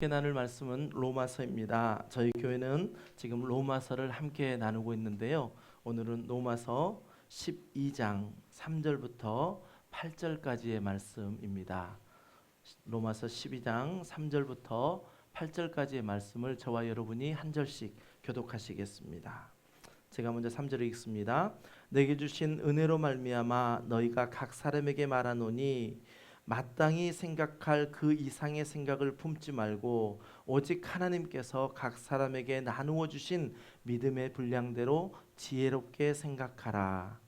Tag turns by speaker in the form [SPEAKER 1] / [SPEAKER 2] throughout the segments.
[SPEAKER 1] 함께 나눌 말씀은 로마서입니다. 저희 교회는 지금 로마서를 함께 나누고 있는데요. 오늘은 로마서 12장 3절부터 8절까지의 말씀입니다. 로마서 12장 3절부터 8절까지의 말씀을 저와 여러분이 한 절씩 교독하시겠습니다. 제가 먼저 3절을 읽습니다. 내게 주신 은혜로 말미암아 너희가 각 사람에게 말하노니 마땅히 생각할 그 이상의 생각을 품지 말고 오직 하나님께서 각 사람에게 나누어 주신 믿음의 분량대로 지혜롭게 생각하라.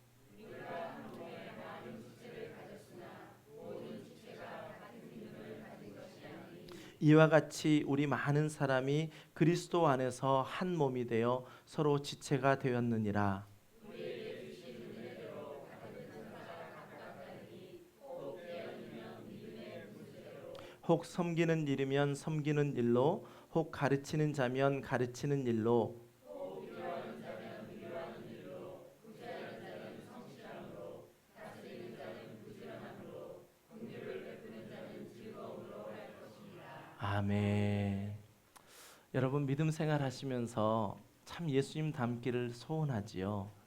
[SPEAKER 1] 이와 같이 우리 많은 사람이 그리스도 안에서 한 몸이 되어 서로 지체가 되었느니라. 혹 섬기는 일이면 섬기는 일로, 혹 가르치는 자면 가르치는 일로, 아멘. 여러분 믿음 생활 하시면서 참 예수님 닮기를 소원하지요.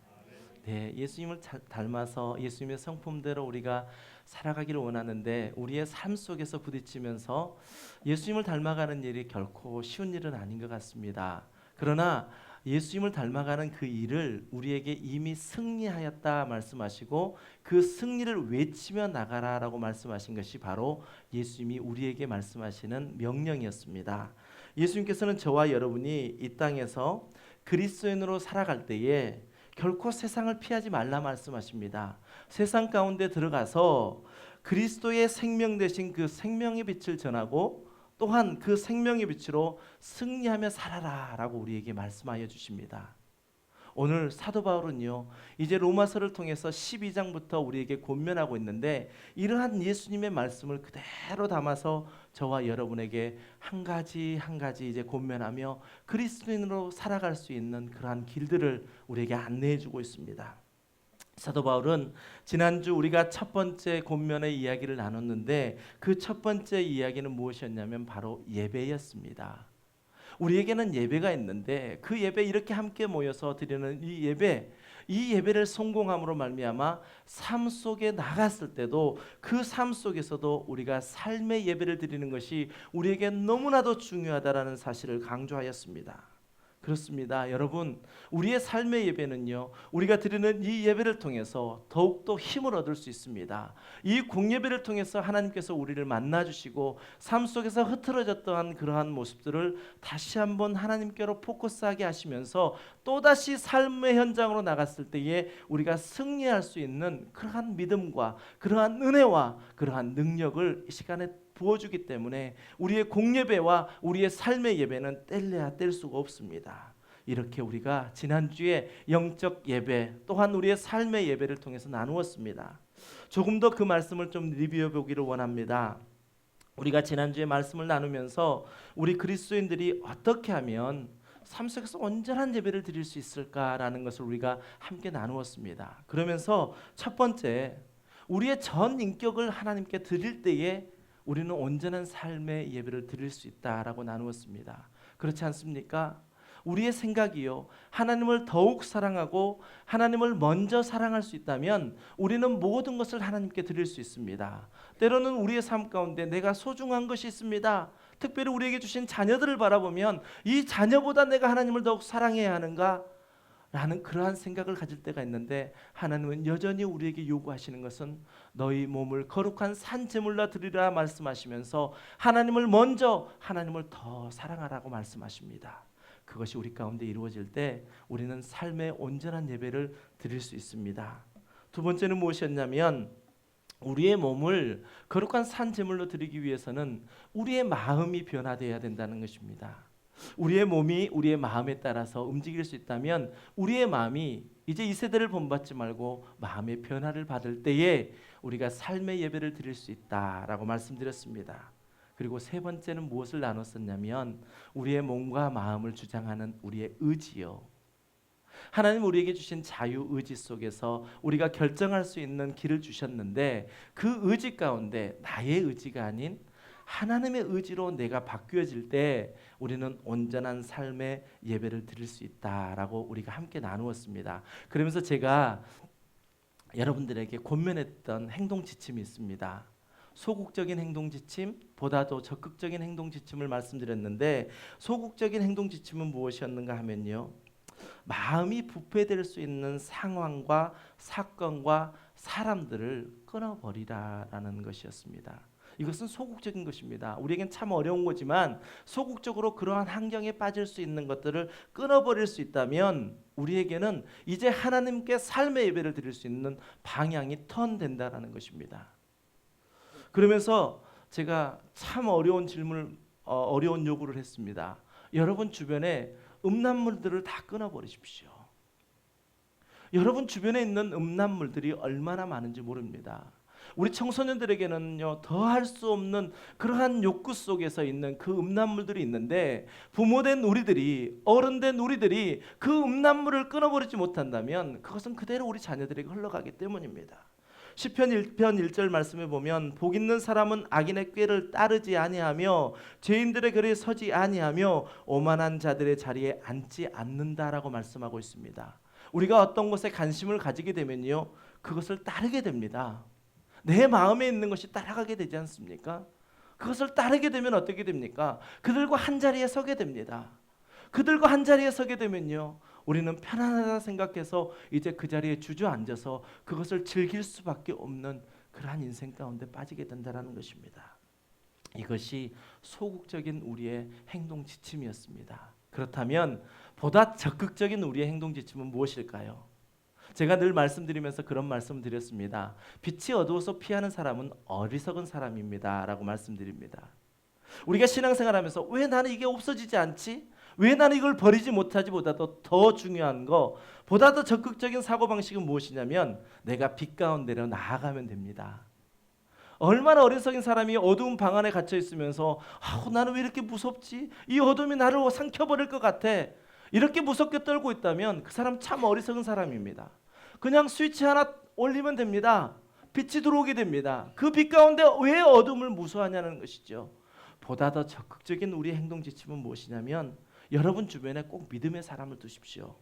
[SPEAKER 1] 네, 예수님을 닮아서 예수님의 성품대로 우리가 살아가기를 원하는데 우리의 삶 속에서 부딪히면서 예수님을 닮아가는 일이 결코 쉬운 일은 아닌 것 같습니다. 그러나 예수님을 닮아가는 그 일을 우리에게 이미 승리하였다 말씀하시고 그 승리를 외치며 나가라라고 말씀하신 것이 바로 예수님이 우리에게 말씀하시는 명령이었습니다. 예수님께서는 저와 여러분이 이 땅에서 그리스도인으로 살아갈 때에 결코 세상을 피하지 말라 말씀하십니다. 세상 가운데 들어가서 그리스도의 생명 되신 그 생명의 빛을 전하고 또한 그 생명의 빛으로 승리하며 살아라 라고 우리에게 말씀하여 주십니다. 오늘 사도 바울은요 이제 로마서를 통해서 12장부터 우리에게 권면하고 있는데 이러한 예수님의 말씀을 그대로 담아서 저와 여러분에게 한 가지 한 가지 이제 권면하며 그리스도인으로 살아갈 수 있는 그러한 길들을 우리에게 안내해 주고 있습니다. 사도 바울은 지난주 우리가 첫 번째 권면의 이야기를 나눴는데 그 첫 번째 이야기는 무엇이었냐면 바로 예배였습니다. 우리에게는 예배가 있는데 그 예배 이렇게 함께 모여서 드리는 이 예배를 성공함으로 말미암아 삶 속에 나갔을 때도 그 삶 속에서도 우리가 삶의 예배를 드리는 것이 우리에게 너무나도 중요하다라는 사실을 강조하였습니다. 그렇습니다. 여러분, 우리의 삶의 예배는요, 우리가 드리는 이 예배를 통해서 더욱더 힘을 얻을 수 있습니다. 이 공예배를 통해서 하나님께서 우리를 만나주시고 삶 속에서 흐트러졌던 그러한 모습들을 다시 한번 하나님께로 포커스하게 하시면서 또다시 삶의 현장으로 나갔을 때에 우리가 승리할 수 있는 그러한 믿음과 그러한 은혜와 그러한 능력을 이 시간에 부어주기 때문에 우리의 공예배와 우리의 삶의 예배는 뗄래야 뗄 수가 없습니다. 이렇게 우리가 지난주에 영적 예배 또한 우리의 삶의 예배를 통해서 나누었습니다. 조금 더 그 말씀을 좀 리뷰해 보기를 원합니다. 우리가 지난주에 말씀을 나누면서 우리 그리스도인들이 어떻게 하면 삶 속에서 온전한 예배를 드릴 수 있을까라는 것을 우리가 함께 나누었습니다. 그러면서 첫 번째, 우리의 전 인격을 하나님께 드릴 때에 우리는 온전한 삶의 예배를 드릴 수 있다라고 나누었습니다. 그렇지 않습니까? 우리의 생각이요, 하나님을 더욱 사랑하고 하나님을 먼저 사랑할 수 있다면 우리는 모든 것을 하나님께 드릴 수 있습니다. 때로는 우리의 삶 가운데 내가 소중한 것이 있습니다. 특별히 우리에게 주신 자녀들을 바라보면 이 자녀보다 내가 하나님을 더욱 사랑해야 하는가? 라는 그러한 생각을 가질 때가 있는데 하나님은 여전히 우리에게 요구하시는 것은 너희 몸을 거룩한 산 제물로 드리라 말씀하시면서 하나님을 먼저 하나님을 더 사랑하라고 말씀하십니다. 그것이 우리 가운데 이루어질 때 우리는 삶의 온전한 예배를 드릴 수 있습니다. 두 번째는 무엇이었냐면 우리의 몸을 거룩한 산 제물로 드리기 위해서는 우리의 마음이 변화되어야 된다는 것입니다. 우리의 몸이 우리의 마음에 따라서 움직일 수 있다면 우리의 마음이 이제 이 세대를 본받지 말고 마음의 변화를 받을 때에 우리가 삶의 예배를 드릴 수 있다라고 말씀드렸습니다. 그리고 세 번째는 무엇을 나눴었냐면 우리의 몸과 마음을 주장하는 우리의 의지요. 하나님 우리에게 주신 자유의지 속에서 우리가 결정할 수 있는 길을 주셨는데 그 의지 가운데 나의 의지가 아닌 하나님의 의지로 내가 바뀌어질 때 우리는 온전한 삶의 예배를 드릴 수 있다라고 우리가 함께 나누었습니다. 그러면서 제가 여러분들에게 권면했던 행동 지침이 있습니다. 소극적인 행동 지침보다도 적극적인 행동 지침을 말씀드렸는데, 소극적인 행동 지침은 무엇이었는가 하면요, 마음이 부패될 수 있는 상황과 사건과 사람들을 끊어버리라라는 것이었습니다. 이것은 소극적인 것입니다. 우리에겐 참 어려운 거지만 소극적으로 그러한 환경에 빠질 수 있는 것들을 끊어버릴 수 있다면 우리에게는 이제 하나님께 삶의 예배를 드릴 수 있는 방향이 턴된다라는 것입니다. 그러면서 제가 참 어려운 질문을 어려운 요구를 했습니다. 여러분 주변에 음란물들을 다 끊어버리십시오. 여러분 주변에 있는 음란물들이 얼마나 많은지 모릅니다. 우리 청소년들에게는요, 더 할 수 없는 그러한 욕구 속에서 있는 그 음란물들이 있는데, 부모된 우리들이, 어른된 우리들이 그 음란물을 끊어버리지 못한다면 그것은 그대로 우리 자녀들에게 흘러가기 때문입니다. 시편 1편 1절 말씀에 보면 복 있는 사람은 악인의 꾀를 따르지 아니하며 죄인들의 결에 서지 아니하며 오만한 자들의 자리에 앉지 않는다라고 말씀하고 있습니다. 우리가 어떤 것에 관심을 가지게 되면요, 그것을 따르게 됩니다. 내 마음에 있는 것이 따라가게 되지 않습니까? 그것을 따르게 되면 어떻게 됩니까? 그들과 한 자리에 서게 됩니다. 그들과 한 자리에 서게 되면요, 우리는 편안하다 생각해서 이제 그 자리에 주저앉아서 그것을 즐길 수밖에 없는 그러한 인생 가운데 빠지게 된다는 것입니다. 이것이 소극적인 우리의 행동 지침이었습니다. 그렇다면 보다 적극적인 우리의 행동 지침은 무엇일까요? 제가 늘 말씀드리면서 그런 말씀을 드렸습니다. 빛이 어두워서 피하는 사람은 어리석은 사람입니다 라고 말씀드립니다. 우리가 신앙생활하면서 왜 나는 이게 없어지지 않지? 왜 나는 이걸 버리지 못하지? 보다도 더 중요한 거, 보다 더 적극적인 사고방식은 무엇이냐면 내가 빛 가운데로 나아가면 됩니다. 얼마나 어리석은 사람이 어두운 방 안에 갇혀 있으면서 나는 왜 이렇게 무섭지? 이 어둠이 나를 삼켜버릴 것 같아. 이렇게 무섭게 떨고 있다면 그 사람 참 어리석은 사람입니다. 그냥 스위치 하나 올리면 됩니다. 빛이 들어오게 됩니다. 그 빛 가운데 왜 어둠을 무서워하냐는 것이죠. 보다 더 적극적인 우리의 행동 지침은 무엇이냐면 여러분 주변에 꼭 믿음의 사람을 두십시오.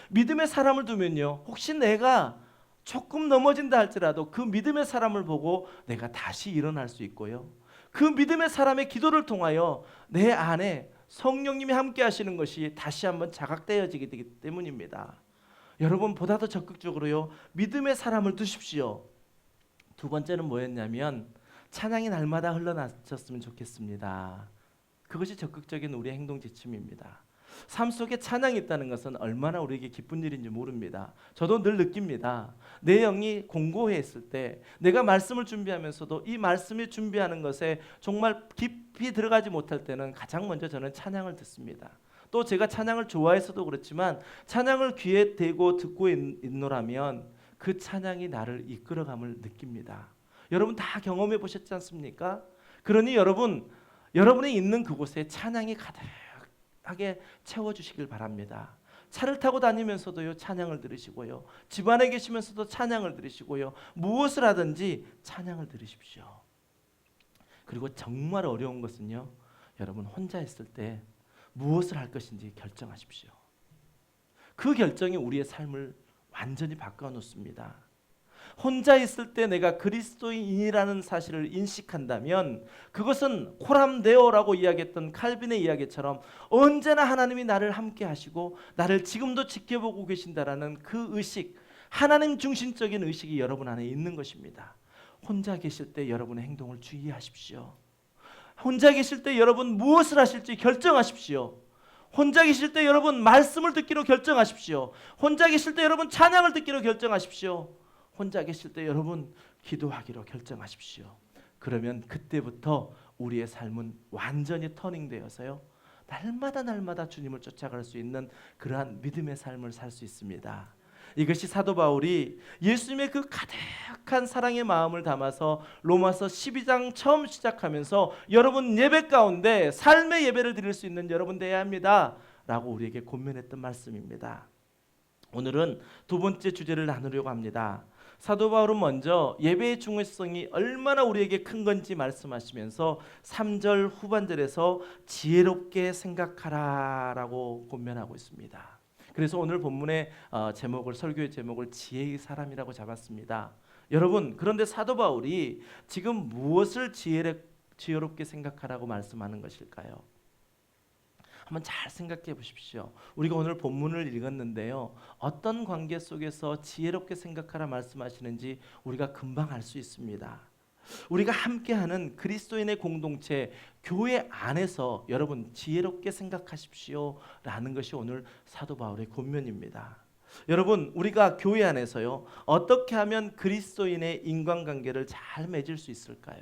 [SPEAKER 1] 믿음의 사람을 두면요, 혹시 내가 조금 넘어진다 할지라도 그 믿음의 사람을 보고 내가 다시 일어날 수 있고요, 그 믿음의 사람의 기도를 통하여 내 안에 성령님이 함께 하시는 것이 다시 한번 자각되어지게 되기 때문입니다. 여러분 보다 더 적극적으로요, 믿음의 사람을 두십시오. 두 번째는 뭐였냐면 찬양이 날마다 흘러나쳤으면 좋겠습니다. 그것이 적극적인 우리의 행동 지침입니다. 삶 속에 찬양이 있다는 것은 얼마나 우리에게 기쁜 일인지 모릅니다. 저도 늘 느낍니다. 내 영이 공고했을 때, 내가 말씀을 준비하면서도 이 말씀을 준비하는 것에 정말 깊이 들어가지 못할 때는 가장 먼저 저는 찬양을 듣습니다. 또 제가 찬양을 좋아해서도 그렇지만 찬양을 귀에 대고 듣고 있노라면 그 찬양이 나를 이끌어감을 느낍니다. 여러분 다 경험해 보셨지 않습니까? 그러니 여러분이 있는 그곳에 찬양이 가득하게 채워주시길 바랍니다. 차를 타고 다니면서도요, 찬양을 들으시고요, 집안에 계시면서도 찬양을 들으시고요, 무엇을 하든지 찬양을 들으십시오. 그리고 정말 어려운 것은요, 여러분 혼자 있을 때 무엇을 할 것인지 결정하십시오. 그 결정이 우리의 삶을 완전히 바꿔놓습니다. 혼자 있을 때 내가 그리스도인이라는 사실을 인식한다면 그것은 코람데오라고 이야기했던 칼빈의 이야기처럼 언제나 하나님이 나를 함께 하시고 나를 지금도 지켜보고 계신다라는 그 의식, 하나님 중심적인 의식이 여러분 안에 있는 것입니다. 혼자 계실 때 여러분의 행동을 주의하십시오. 혼자 계실 때 여러분 무엇을 하실지 결정하십시오. 혼자 계실 때 여러분 말씀을 듣기로 결정하십시오. 혼자 계실 때 여러분 찬양을 듣기로 결정하십시오. 혼자 계실 때 여러분 기도하기로 결정하십시오. 그러면 그때부터 우리의 삶은 완전히 터닝되어서요, 날마다 주님을 쫓아갈 수 있는 그러한 믿음의 삶을 살 수 있습니다. 이것이 사도 바울이 예수님의 그 가득한 사랑의 마음을 담아서 로마서 12장 처음 시작하면서 여러분 예배 가운데 삶의 예배를 드릴 수 있는 여러분 되어야 합니다 라고 우리에게 권면했던 말씀입니다. 오늘은 두 번째 주제를 나누려고 합니다. 사도 바울은 먼저 예배의 중요성이 얼마나 우리에게 큰 건지 말씀하시면서 3절 후반절에서 지혜롭게 생각하라라고 권면하고 있습니다. 그래서 오늘 본문의 설교의 제목을 지혜의 사람이라고 잡았습니다. 여러분, 그런데 사도 바울이 지금 무엇을 지혜롭게 생각하라고 말씀하는 것일까요? 한번 잘 생각해 보십시오. 우리가 오늘 본문을 읽었는데요, 어떤 관계 속에서 지혜롭게 생각하라 말씀하시는지 우리가 금방 알 수 있습니다. 우리가 함께하는 그리스도인의 공동체 교회 안에서 여러분 지혜롭게 생각하십시오 라는 것이 오늘 사도 바울의 권면입니다. 여러분, 우리가 교회 안에서요, 어떻게 하면 그리스도인의 인간관계를 잘 맺을 수 있을까요?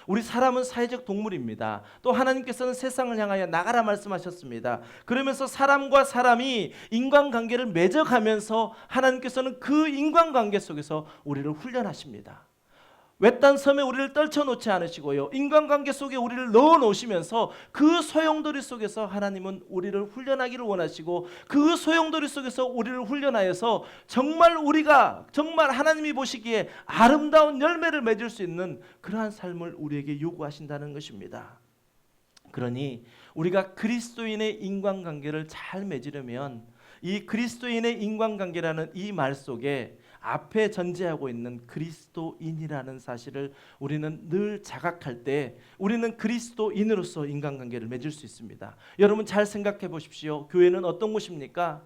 [SPEAKER 1] 우리 사람은 사회적 동물입니다. 또 하나님께서는 세상을 향하여 나가라 말씀하셨습니다. 그러면서 사람과 사람이 인간관계를 맺어가면서 하나님께서는 그 인간관계 속에서 우리를 훈련하십니다. 외딴 섬에 우리를 떨쳐놓지 않으시고요, 인간관계 속에 우리를 넣어놓으시면서 그 소용돌이 속에서 하나님은 우리를 훈련하기를 원하시고, 그 소용돌이 속에서 우리를 훈련하여서 정말 하나님이 보시기에 아름다운 열매를 맺을 수 있는 그러한 삶을 우리에게 요구하신다는 것입니다. 그러니 우리가 그리스도인의 인간관계를 잘 맺으려면 이 그리스도인의 인간관계라는 이 말 속에 앞에 전제하고 있는 그리스도인이라는 사실을 우리는 늘 자각할 때 우리는 그리스도인으로서 인간관계를 맺을 수 있습니다. 여러분 잘 생각해 보십시오. 교회는 어떤 곳입니까?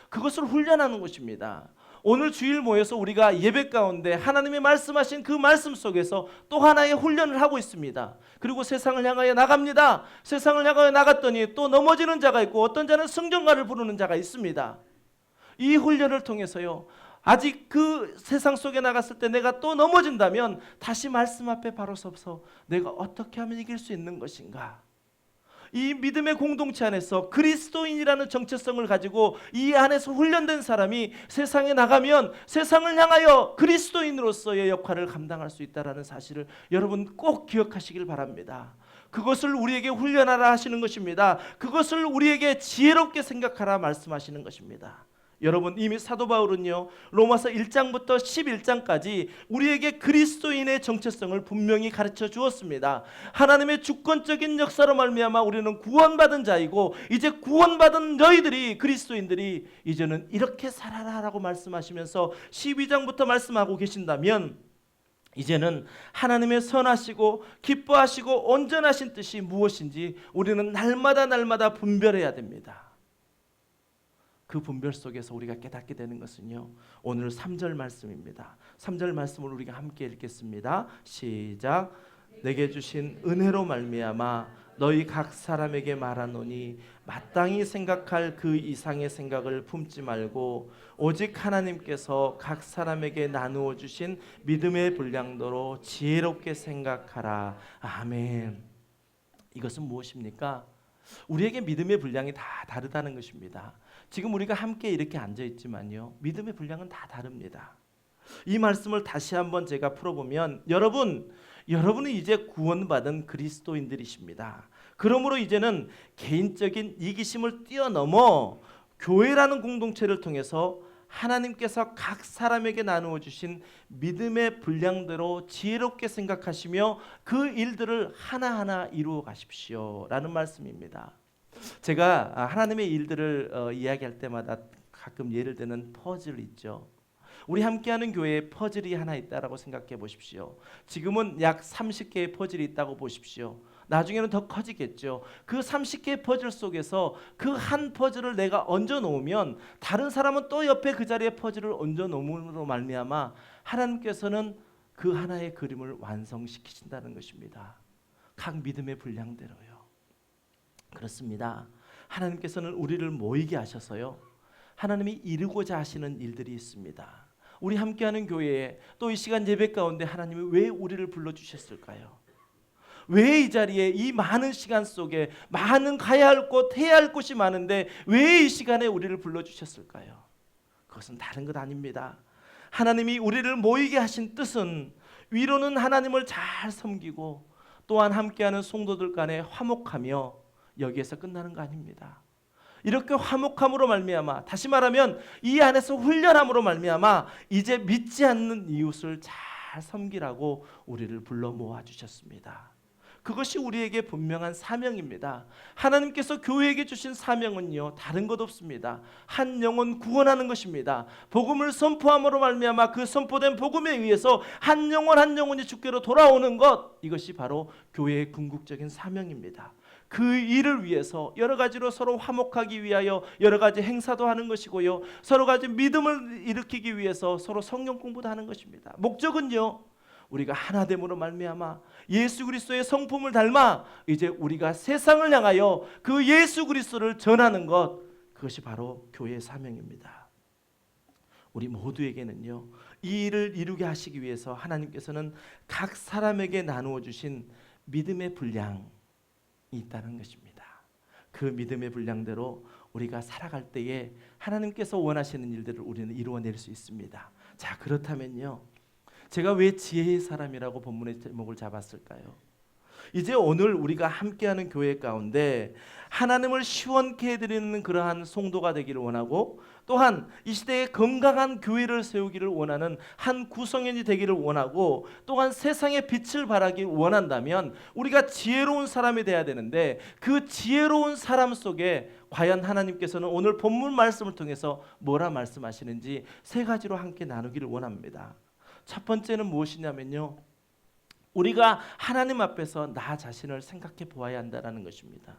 [SPEAKER 1] 그것을 훈련하는 곳입니다. 오늘 주일 모여서 우리가 예배 가운데 하나님이 말씀하신 그 말씀 속에서 또 하나의 훈련을 하고 있습니다. 그리고 세상을 향하여 나갑니다. 세상을 향하여 나갔더니 또 넘어지는 자가 있고 어떤 자는 승전가를 부르는 자가 있습니다. 이 훈련을 통해서요, 아직 그 세상 속에 나갔을 때 내가 또 넘어진다면 다시 말씀 앞에 바로 서서 내가 어떻게 하면 이길 수 있는 것인가? 이 믿음의 공동체 안에서 그리스도인이라는 정체성을 가지고 이 안에서 훈련된 사람이 세상에 나가면 세상을 향하여 그리스도인으로서의 역할을 감당할 수 있다는 사실을 여러분 꼭 기억하시길 바랍니다. 그것을 우리에게 훈련하라 하시는 것입니다. 그것을 우리에게 지혜롭게 생각하라 말씀하시는 것입니다. 여러분, 이미 사도 바울은요, 로마서 1장부터 11장까지 우리에게 그리스도인의 정체성을 분명히 가르쳐 주었습니다. 하나님의 주권적인 역사로 말미암아 우리는 구원받은 자이고, 이제 구원받은 너희들이, 그리스도인들이 이제는 이렇게 살아라라고 말씀하시면서 12장부터 말씀하고 계신다면, 이제는 하나님의 선하시고 기뻐하시고 온전하신 뜻이 무엇인지 우리는 날마다 분별해야 됩니다. 그 분별 속에서 우리가 깨닫게 되는 것은요, 오늘 3절 말씀입니다. 3절 말씀을 우리가 함께 읽겠습니다. 시작. 내게 주신 은혜로 말미암아 너희 각 사람에게 말하노니 마땅히 생각할 그 이상의 생각을 품지 말고 오직 하나님께서 각 사람에게 나누어 주신 믿음의 분량대로 지혜롭게 생각하라. 아멘. 이것은 무엇입니까? 우리에게 믿음의 분량이 다 다르다는 것입니다. 지금 우리가 함께 이렇게 앉아 있지만요, 믿음의 분량은 다 다릅니다. 이 말씀을 다시 한번 제가 풀어보면, 여러분은 이제 구원받은 그리스도인들이십니다. 그러므로 이제는 개인적인 이기심을 뛰어넘어 교회라는 공동체를 통해서 하나님께서 각 사람에게 나누어 주신 믿음의 분량대로 지혜롭게 생각하시며 그 일들을 하나하나 이루어 가십시오 라는 말씀입니다. 제가 하나님의 일들을 이야기할 때마다 가끔 예를 드는 퍼즐 있죠. 우리 함께하는 교회에 퍼즐이 하나 있다라고 생각해 보십시오. 지금은 약 30개의 퍼즐이 있다고 보십시오. 나중에는 더 커지겠죠. 그 30개의 퍼즐 속에서 그 한 퍼즐을 내가 얹어 놓으면 다른 사람은 또 옆에 그 자리에 퍼즐을 얹어 놓음으로 말미암아 하나님께서는 그 하나의 그림을 완성시키신다는 것입니다. 각 믿음의 분량대로요. 그렇습니다. 하나님께서는 우리를 모이게 하셔서요, 하나님이 이루고자 하시는 일들이 있습니다. 우리 함께하는 교회에 또 이 시간 예배 가운데 하나님이 왜 우리를 불러주셨을까요? 왜 이 자리에 이 많은 시간 속에 많은 가야 할 곳, 해야 할 곳이 많은데 왜 이 시간에 우리를 불러주셨을까요? 그것은 다른 것 아닙니다. 하나님이 우리를 모이게 하신 뜻은 위로는 하나님을 잘 섬기고 또한 함께하는 성도들 간에 화목하며 여기에서 끝나는 거 아닙니다. 이렇게 화목함으로 말미암아, 다시 말하면 이 안에서 훈련함으로 말미암아 이제 믿지 않는 이웃을 잘 섬기라고 우리를 불러 모아 주셨습니다. 그것이 우리에게 분명한 사명입니다. 하나님께서 교회에게 주신 사명은요, 다른 것 없습니다. 한 영혼 구원하는 것입니다. 복음을 선포함으로 말미암아 그 선포된 복음에 의해서 한 영혼 한 영혼이 주께로 돌아오는 것, 이것이 바로 교회의 궁극적인 사명입니다. 그 일을 위해서 여러 가지로 서로 화목하기 위하여 여러 가지 행사도 하는 것이고요, 서로 가지 믿음을 일으키기 위해서 서로 성경 공부도 하는 것입니다. 목적은요, 우리가 하나됨으로 말미암아 예수 그리스도의 성품을 닮아 이제 우리가 세상을 향하여 그 예수 그리스도를 전하는 것, 그것이 바로 교회의 사명입니다. 우리 모두에게는요, 이 일을 이루게 하시기 위해서 하나님께서는 각 사람에게 나누어 주신 믿음의 분량이 있다는 것입니다. 그 믿음의 분량대로 우리가 살아갈 때에 하나님께서 원하시는 일들을 우리는 이루어낼 수 있습니다. 자, 그렇다면요, 제가 왜 지혜의 사람이라고 본문의 제목을 잡았을까요? 이제 오늘 우리가 함께하는 교회 가운데 하나님을 시원케 해드리는 그러한 성도가 되기를 원하고, 또한 이 시대에 건강한 교회를 세우기를 원하는 한 구성원이 되기를 원하고, 또한 세상에 빛을 발하기 원한다면 우리가 지혜로운 사람이 돼야 되는데, 그 지혜로운 사람 속에 과연 하나님께서는 오늘 본문 말씀을 통해서 뭐라 말씀하시는지 세 가지로 함께 나누기를 원합니다. 첫 번째는 무엇이냐면요, 우리가 하나님 앞에서 나 자신을 생각해 보아야 한다는 것입니다.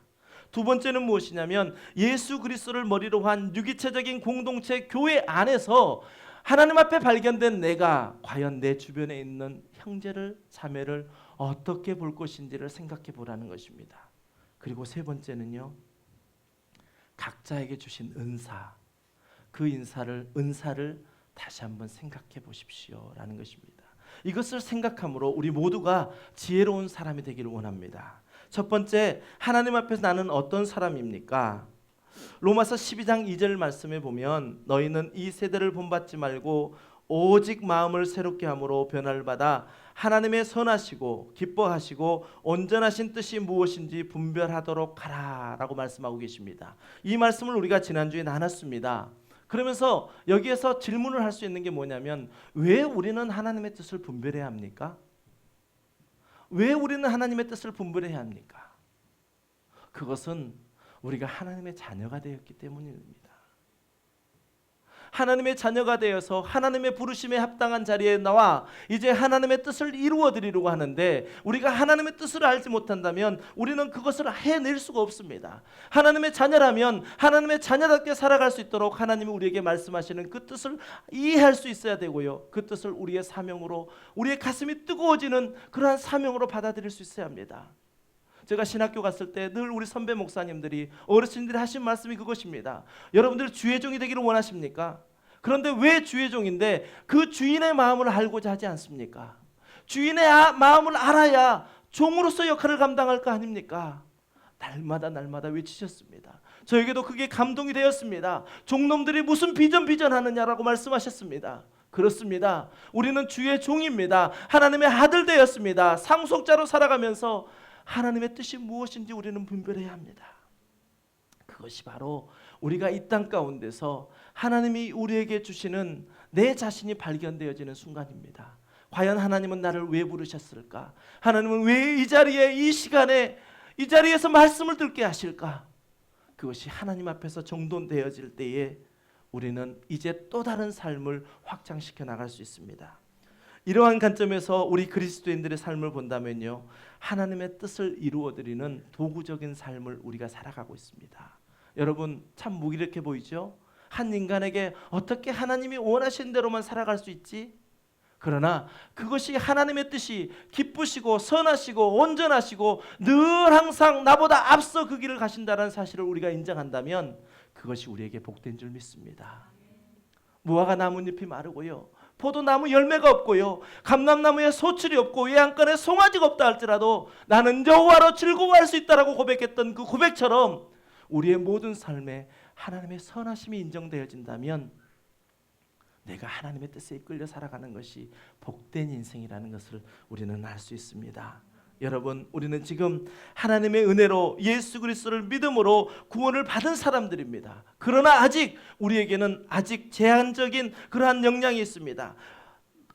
[SPEAKER 1] 두 번째는 무엇이냐면 예수 그리스도를 머리로 한 유기체적인 공동체 교회 안에서 하나님 앞에 발견된 내가 과연 내 주변에 있는 형제를 자매를 어떻게 볼 것인지를 생각해 보라는 것입니다. 그리고 세 번째는요, 각자에게 주신 은사, 그 은사를 다시 한번 생각해 보십시오라는 것입니다. 이것을 생각함으로 우리 모두가 지혜로운 사람이 되기를 원합니다. 첫 번째, 하나님 앞에서 나는 어떤 사람입니까? 로마서 12장 2절 말씀에 보면 너희는 이 세대를 본받지 말고 오직 마음을 새롭게 함으로 변화를 받아 하나님의 선하시고 기뻐하시고 온전하신 뜻이 무엇인지 분별하도록 하라 라고 말씀하고 계십니다. 이 말씀을 우리가 지난주에 나눴습니다. 그러면서 여기에서 질문을 할 수 있는 게 뭐냐면, 왜 우리는 하나님의 뜻을 분별해야 합니까? 왜 우리는 하나님의 뜻을 분별해야 합니까? 그것은 우리가 하나님의 자녀가 되었기 때문입니다. 하나님의 자녀가 되어서 하나님의 부르심에 합당한 자리에 나와 이제 하나님의 뜻을 이루어 드리려고 하는데, 우리가 하나님의 뜻을 알지 못한다면 우리는 그것을 해낼 수가 없습니다. 하나님의 자녀라면 하나님의 자녀답게 살아갈 수 있도록 하나님이 우리에게 말씀하시는 그 뜻을 이해할 수 있어야 되고요, 그 뜻을 우리의 사명으로, 우리의 가슴이 뜨거워지는 그러한 사명으로 받아들일 수 있어야 합니다. 제가 신학교 갔을 때 늘 우리 선배 목사님들이, 어르신들이 하신 말씀이 그것입니다. 여러분들 주의 종이 되기를 원하십니까? 그런데 왜 주의 종인데 그 주인의 마음을 알고자 하지 않습니까? 주인의 마음을 알아야 종으로서 역할을 감당할 거 아닙니까? 날마다 외치셨습니다. 저에게도 그게 감동이 되었습니다. 종놈들이 무슨 비전하느냐라고 말씀하셨습니다. 그렇습니다. 우리는 주의 종입니다. 하나님의 아들 되었습니다. 상속자로 살아가면서 하나님의 뜻이 무엇인지 우리는 분별해야 합니다. 그것이 바로 우리가 이 땅 가운데서 하나님이 우리에게 주시는 내 자신이 발견되어지는 순간입니다. 과연 하나님은 나를 왜 부르셨을까? 하나님은 왜 이 자리에, 이 시간에, 이 자리에서 말씀을 듣게 하실까? 그것이 하나님 앞에서 정돈되어질 때에 우리는 이제 또 다른 삶을 확장시켜 나갈 수 있습니다. 이러한 관점에서 우리 그리스도인들의 삶을 본다면요, 하나님의 뜻을 이루어드리는 도구적인 삶을 우리가 살아가고 있습니다. 여러분, 참 무기력해 보이죠? 한 인간에게 어떻게 하나님이 원하신 대로만 살아갈 수 있지? 그러나 그것이 하나님의 뜻이 기쁘시고 선하시고 온전하시고 늘 항상 나보다 앞서 그 길을 가신다는 사실을 우리가 인정한다면 그것이 우리에게 복된 줄 믿습니다. 무화과 나뭇잎이 마르고요, 포도나무 열매가 없고요, 감람나무에 소출이 없고 외양간에 송아지가 없다 할지라도 나는 여호와로 즐거워할 수 있다라고 고백했던 그 고백처럼 우리의 모든 삶에 하나님의 선하심이 인정되어진다면 내가 하나님의 뜻에 이끌려 살아가는 것이 복된 인생이라는 것을 우리는 알 수 있습니다. 여러분, 우리는 지금 하나님의 은혜로 예수 그리스도를 믿음으로 구원을 받은 사람들입니다. 그러나 아직 우리에게는 아직 제한적인 그러한 역량이 있습니다.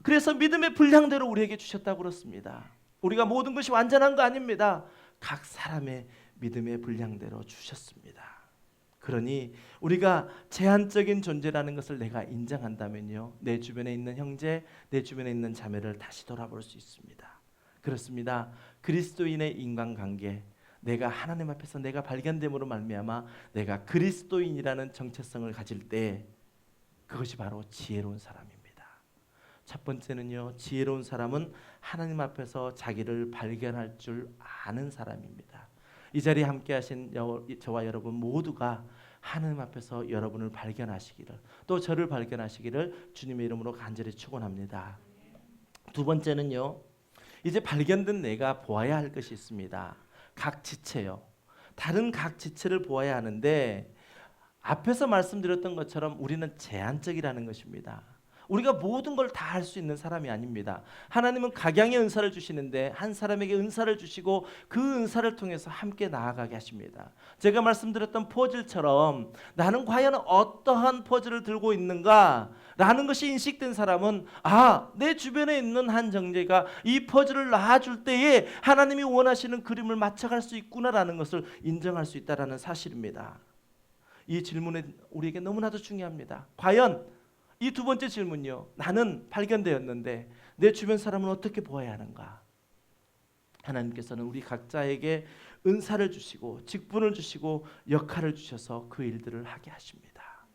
[SPEAKER 1] 그래서 믿음의 분량대로 우리에게 주셨다고 그렇습니다. 우리가 모든 것이 완전한 거 아닙니다. 각 사람의 믿음의 분량대로 주셨습니다. 그러니 우리가 제한적인 존재라는 것을 내가 인정한다면요, 내 주변에 있는 형제, 내 주변에 있는 자매를 다시 돌아볼 수 있습니다. 그렇습니다. 그리스도인의 인간관계, 내가 하나님 앞에서 내가 발견됨으로 말미암아 내가 그리스도인이라는 정체성을 가질 때 그것이 바로 지혜로운 사람입니다. 첫 번째는요, 지혜로운 사람은 하나님 앞에서 자기를 발견할 줄 아는 사람입니다. 이 자리에 함께 하신 저와 여러분 모두가 하나님 앞에서 여러분을 발견하시기를, 또 저를 발견하시기를 주님의 이름으로 간절히 축원합니다. 두 번째는요, 이제 발견된 내가 보아야 할 것이 있습니다. 각 지체요. 다른 각 지체를 보아야 하는데 앞에서 말씀드렸던 것처럼 우리는 제한적이라는 것입니다. 우리가 모든 걸 다 할 수 있는 사람이 아닙니다. 하나님은 각양의 은사를 주시는데 한 사람에게 은사를 주시고 그 은사를 통해서 함께 나아가게 하십니다. 제가 말씀드렸던 퍼즐처럼 나는 과연 어떠한 퍼즐을 들고 있는가 라는 것이 인식된 사람은 내 주변에 있는 한 정제가 이 퍼즐을 놔줄 때에 하나님이 원하시는 그림을 맞춰갈 수 있구나라는 것을 인정할 수 있다는 사실입니다. 이 질문은 우리에게 너무나도 중요합니다. 과연 이 두 번째 질문요, 나는 발견되었는데 내 주변 사람은 어떻게 보아야 하는가? 하나님께서는 우리 각자에게 은사를 주시고 직분을 주시고 역할을 주셔서 그 일들을 하게 하십니다.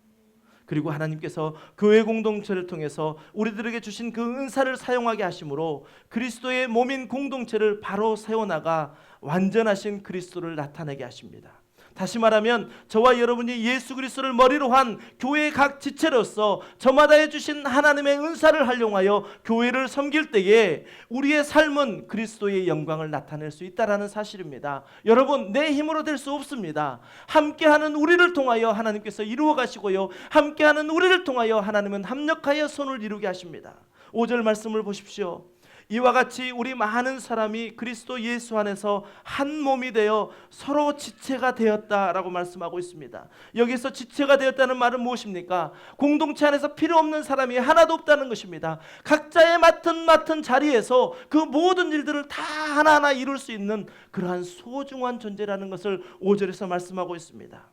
[SPEAKER 1] 그리고 하나님께서 교회 공동체를 통해서 우리들에게 주신 그 은사를 사용하게 하심으로 그리스도의 몸인 공동체를 바로 세워나가 완전하신 그리스도를 나타내게 하십니다. 다시 말하면 저와 여러분이 예수 그리스도를 머리로 한 교회의 각 지체로서 저마다 해주신 하나님의 은사를 활용하여 교회를 섬길 때에 우리의 삶은 그리스도의 영광을 나타낼 수 있다는 사실입니다. 여러분, 내 힘으로 될 수 없습니다. 함께하는 우리를 통하여 하나님께서 이루어 가시고요, 함께하는 우리를 통하여 하나님은 합력하여 손을 이루게 하십니다. 5절 말씀을 보십시오. 이와 같이 우리 많은 사람이 그리스도 예수 안에서 한 몸이 되어 서로 지체가 되었다라고 말씀하고 있습니다. 여기서 지체가 되었다는 말은 무엇입니까? 공동체 안에서 필요 없는 사람이 하나도 없다는 것입니다. 각자의 맡은 자리에서 그 모든 일들을 다 하나하나 이룰 수 있는 그러한 소중한 존재라는 것을 5절에서 말씀하고 있습니다.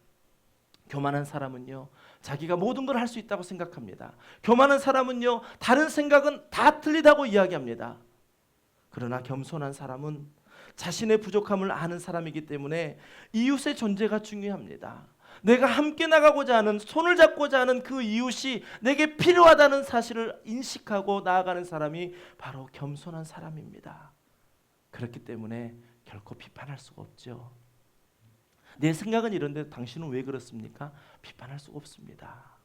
[SPEAKER 1] 교만한 사람은요, 자기가 모든 걸 할 수 있다고 생각합니다. 교만한 사람은요, 다른 생각은 다 틀리다고 이야기합니다. 그러나 겸손한 사람은 자신의 부족함을 아는 사람이기 때문에 이웃의 존재가 중요합니다. 내가 함께 나가고자 하는, 손을 잡고자 하는 그 이웃이 내게 필요하다는 사실을 인식하고 나아가는 사람이 바로 겸손한 사람입니다. 그렇기 때문에 결코 비판할 수가 없죠. 내 생각은 이런데 당신은 왜 그렇습니까? 비판할 수가 없습니다.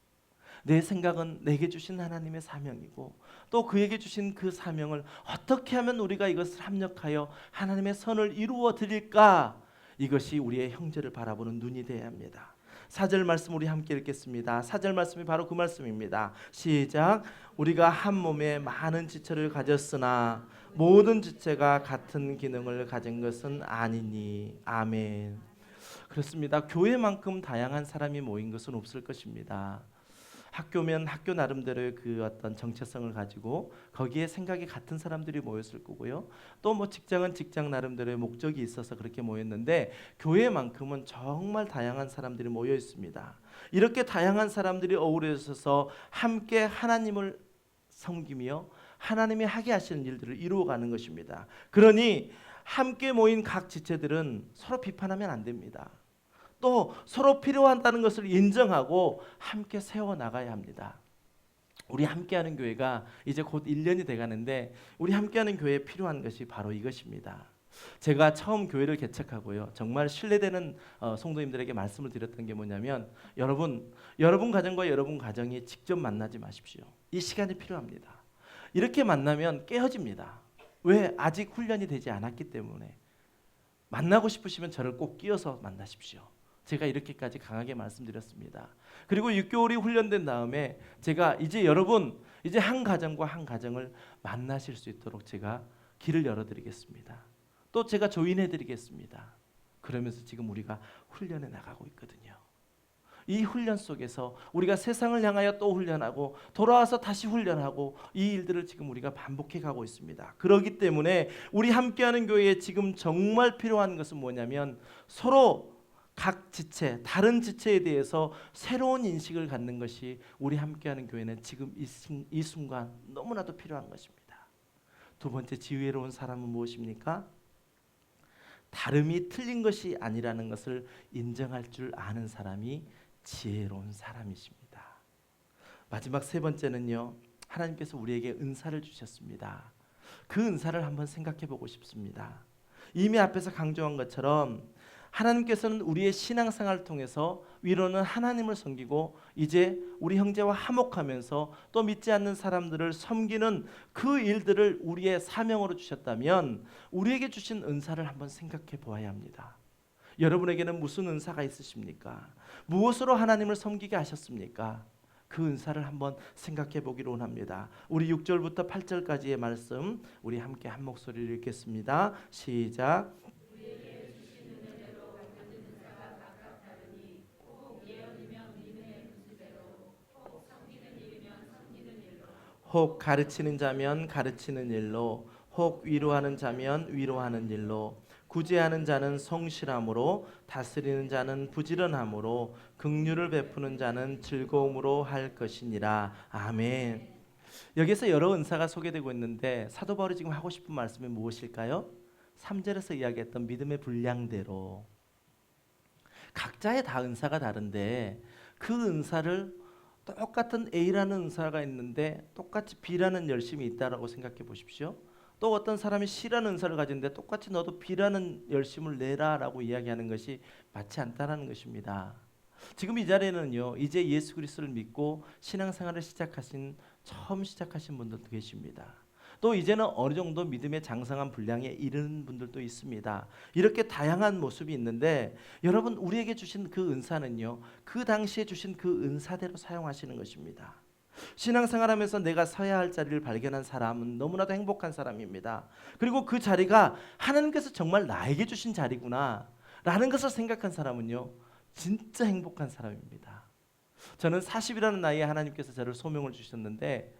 [SPEAKER 1] 내 생각은 내게 주신 하나님의 사명이고 또 그에게 주신 그 사명을 어떻게 하면 우리가 이것을 합력하여 하나님의 선을 이루어 드릴까? 이것이 우리의 형제를 바라보는 눈이 되어야 합니다. 4절 말씀 우리 함께 읽겠습니다. 4절 말씀이 바로 그 말씀입니다. 시작. 우리가 한 몸에 많은 지체를 가졌으나 모든 지체가 같은 기능을 가진 것은 아니니. 아멘. 그렇습니다. 교회만큼 다양한 사람이 모인 것은 없을 것입니다. 학교면 학교 나름대로의 그 어떤 정체성을 가지고 거기에 생각이 같은 사람들이 모였을 거고요. 또 뭐 직장은 직장 나름대로의 목적이 있어서 그렇게 모였는데 교회만큼은 정말 다양한 사람들이 모여 있습니다. 이렇게 다양한 사람들이 어우러져 있어서 함께 하나님을 섬기며 하나님이 하게 하시는 일들을 이루어가는 것입니다. 그러니 함께 모인 각 지체들은 서로 비판하면 안 됩니다. 또 서로 필요하다는 것을 인정하고 함께 세워나가야 합니다. 우리 함께하는 교회가 이제 곧 1년이 돼가는데 우리 함께하는 교회에 필요한 것이 바로 이것입니다. 제가 처음 교회를 개척하고요, 정말 신뢰되는 성도님들에게 말씀을 드렸던 게 뭐냐면 여러분 가정과 여러분 가정이 직접 만나지 마십시오. 이 시간이 필요합니다. 이렇게 만나면 깨어집니다. 왜? 아직 훈련이 되지 않았기 때문에. 만나고 싶으시면 저를 꼭 끼워서 만나십시오. 제가 이렇게까지 강하게 말씀드렸습니다. 그리고 6개월이 훈련된 다음에 제가 이제 여러분 한 가정과 한 가정을 만나실 수 있도록 제가 길을 열어드리겠습니다. 또 제가 조인해 드리겠습니다. 그러면서 지금 우리가 훈련해 나가고 있거든요. 이 훈련 속에서 우리가 세상을 향하여 또 훈련하고 돌아와서 다시 훈련하고 이 일들을 지금 우리가 반복해 가고 있습니다. 그렇기 때문에 우리 함께하는 교회에 지금 정말 필요한 것은 뭐냐면 서로 각 지체, 다른 지체에 대해서 새로운 인식을 갖는 것이 우리 함께하는 교회는 지금 이 순간 너무나도 필요한 것입니다. 두 번째, 지혜로운 사람은 무엇입니까? 다름이 틀린 것이 아니라는 것을 인정할 줄 아는 사람이 지혜로운 사람이십니다. 마지막 세 번째는요, 하나님께서 우리에게 은사를 주셨습니다. 그 은사를 한번 생각해 보고 싶습니다. 이미 앞에서 강조한 것처럼 하나님께서는 우리의 신앙생활을 통해서 위로는 하나님을 섬기고 이제 우리 형제와 화목하면서 또 믿지 않는 사람들을 섬기는 그 일들을 우리의 사명으로 주셨다면 우리에게 주신 은사를 한번 생각해 보아야 합니다. 여러분에게는 무슨 은사가 있으십니까? 무엇으로 하나님을 섬기게 하셨습니까? 그 은사를 한번 생각해 보기로 원합니다. 우리 6절부터 8절까지의 말씀 우리 함께 한 목소리로 읽겠습니다. 시작. 혹 가르치는 자면 가르치는 일로, 혹 위로하는 자면 위로하는 일로, 구제하는 자는 성실함으로, 다스리는 자는 부지런함으로, 긍휼을 베푸는 자는 즐거움으로 할 것이니라. 아멘. 여기서 여러 은사가 소개되고 있는데 사도 바울이 지금 하고 싶은 말씀이 무엇일까요? 3절에서 이야기했던 믿음의 분량대로 각자의 다 은사가 다른데 그 은사를 똑같은 A라는 은사가 있는데 똑같이 B라는 열심이 있다라고 생각해 보십시오. 또 어떤 사람이 C라는 은사를 가지는데 똑같이 너도 B라는 열심을 내라라고 이야기하는 것이 맞지 않다라는 것입니다. 지금 이 자리에는요, 이제 예수 그리스도를 믿고 신앙생활을 처음 시작하신 분들도 계십니다. 또 이제는 어느 정도 믿음의 장성한 분량에 이르는 분들도 있습니다. 이렇게 다양한 모습이 있는데 여러분, 우리에게 주신 그 은사는요, 그 당시에 주신 그 은사대로 사용하시는 것입니다. 신앙생활하면서 내가 서야 할 자리를 발견한 사람은 너무나도 행복한 사람입니다. 그리고 그 자리가 하나님께서 정말 나에게 주신 자리구나 라는 것을 생각한 사람은요, 진짜 행복한 사람입니다. 저는 40이라는 나이에 하나님께서 저를 소명을 주셨는데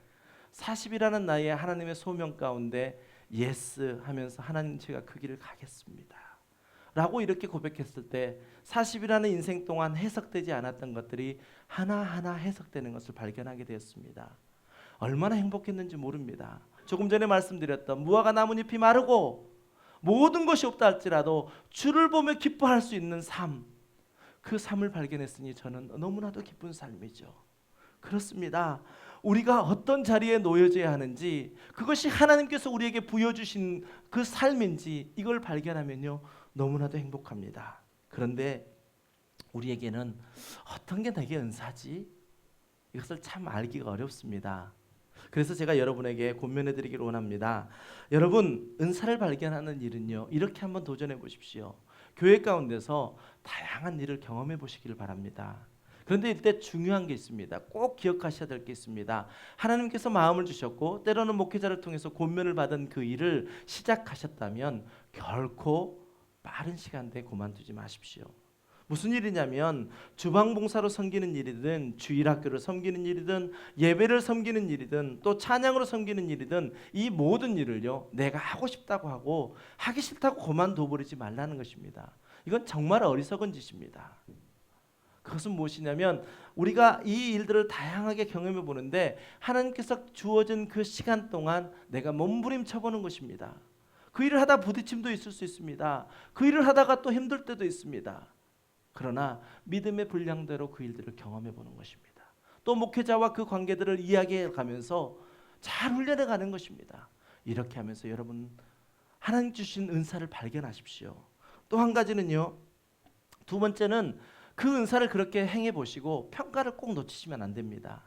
[SPEAKER 1] 40이라는 나이에 하나님의 소명 가운데 예스 하면서 하나님, 제가 그 길을 가겠습니다 라고 이렇게 고백했을 때 40이라는 인생 동안 해석되지 않았던 것들이 하나하나 해석되는 것을 발견하게 되었습니다. 얼마나 행복했는지 모릅니다. 조금 전에 말씀드렸던 무화과 나뭇잎이 마르고 모든 것이 없다 할지라도 주를 보며 기뻐할 수 있는 삶, 그 삶을 발견했으니 저는 너무나도 기쁜 삶이죠. 그렇습니다. 우리가 어떤 자리에 놓여져야 하는지, 그것이 하나님께서 우리에게 부여주신 그 삶인지 이걸 발견하면요, 너무나도 행복합니다. 그런데 우리에게는 어떤 게 내게 은사지? 이것을 참 알기가 어렵습니다. 그래서 제가 여러분에게 권면해 드리기를 원합니다. 여러분, 은사를 발견하는 일은요, 이렇게 한번 도전해 보십시오. 교회 가운데서 다양한 일을 경험해 보시기를 바랍니다. 그런데 이때 중요한 게 있습니다. 꼭 기억하셔야 될 게 있습니다. 하나님께서 마음을 주셨고 때로는 목회자를 통해서 권면을 받은 그 일을 시작하셨다면 결코 빠른 시간 내에 그만두지 마십시오. 무슨 일이냐면 주방봉사로 섬기는 일이든 주일학교를 섬기는 일이든 예배를 섬기는 일이든 또 찬양으로 섬기는 일이든 이 모든 일을요, 내가 하고 싶다고 하고 하기 싫다고 그만둬 버리지 말라는 것입니다. 이건 정말 어리석은 짓입니다. 그것은 무엇이냐면 우리가 이 일들을 다양하게 경험해 보는데 하나님께서 주어진 그 시간 동안 내가 몸부림쳐 보는 것입니다. 그 일을 하다 부딪힘도 있을 수 있습니다. 그 일을 하다가 또 힘들 때도 있습니다. 그러나 믿음의 분량대로 그 일들을 경험해 보는 것입니다. 또 목회자와 그 관계들을 이야기해 가면서 잘 훈련해 가는 것입니다. 이렇게 하면서 여러분, 하나님 주신 은사를 발견하십시오. 또 한 가지는요, 두 번째는 그 은사를 그렇게 행해 보시고 평가를 꼭 놓치시면 안 됩니다.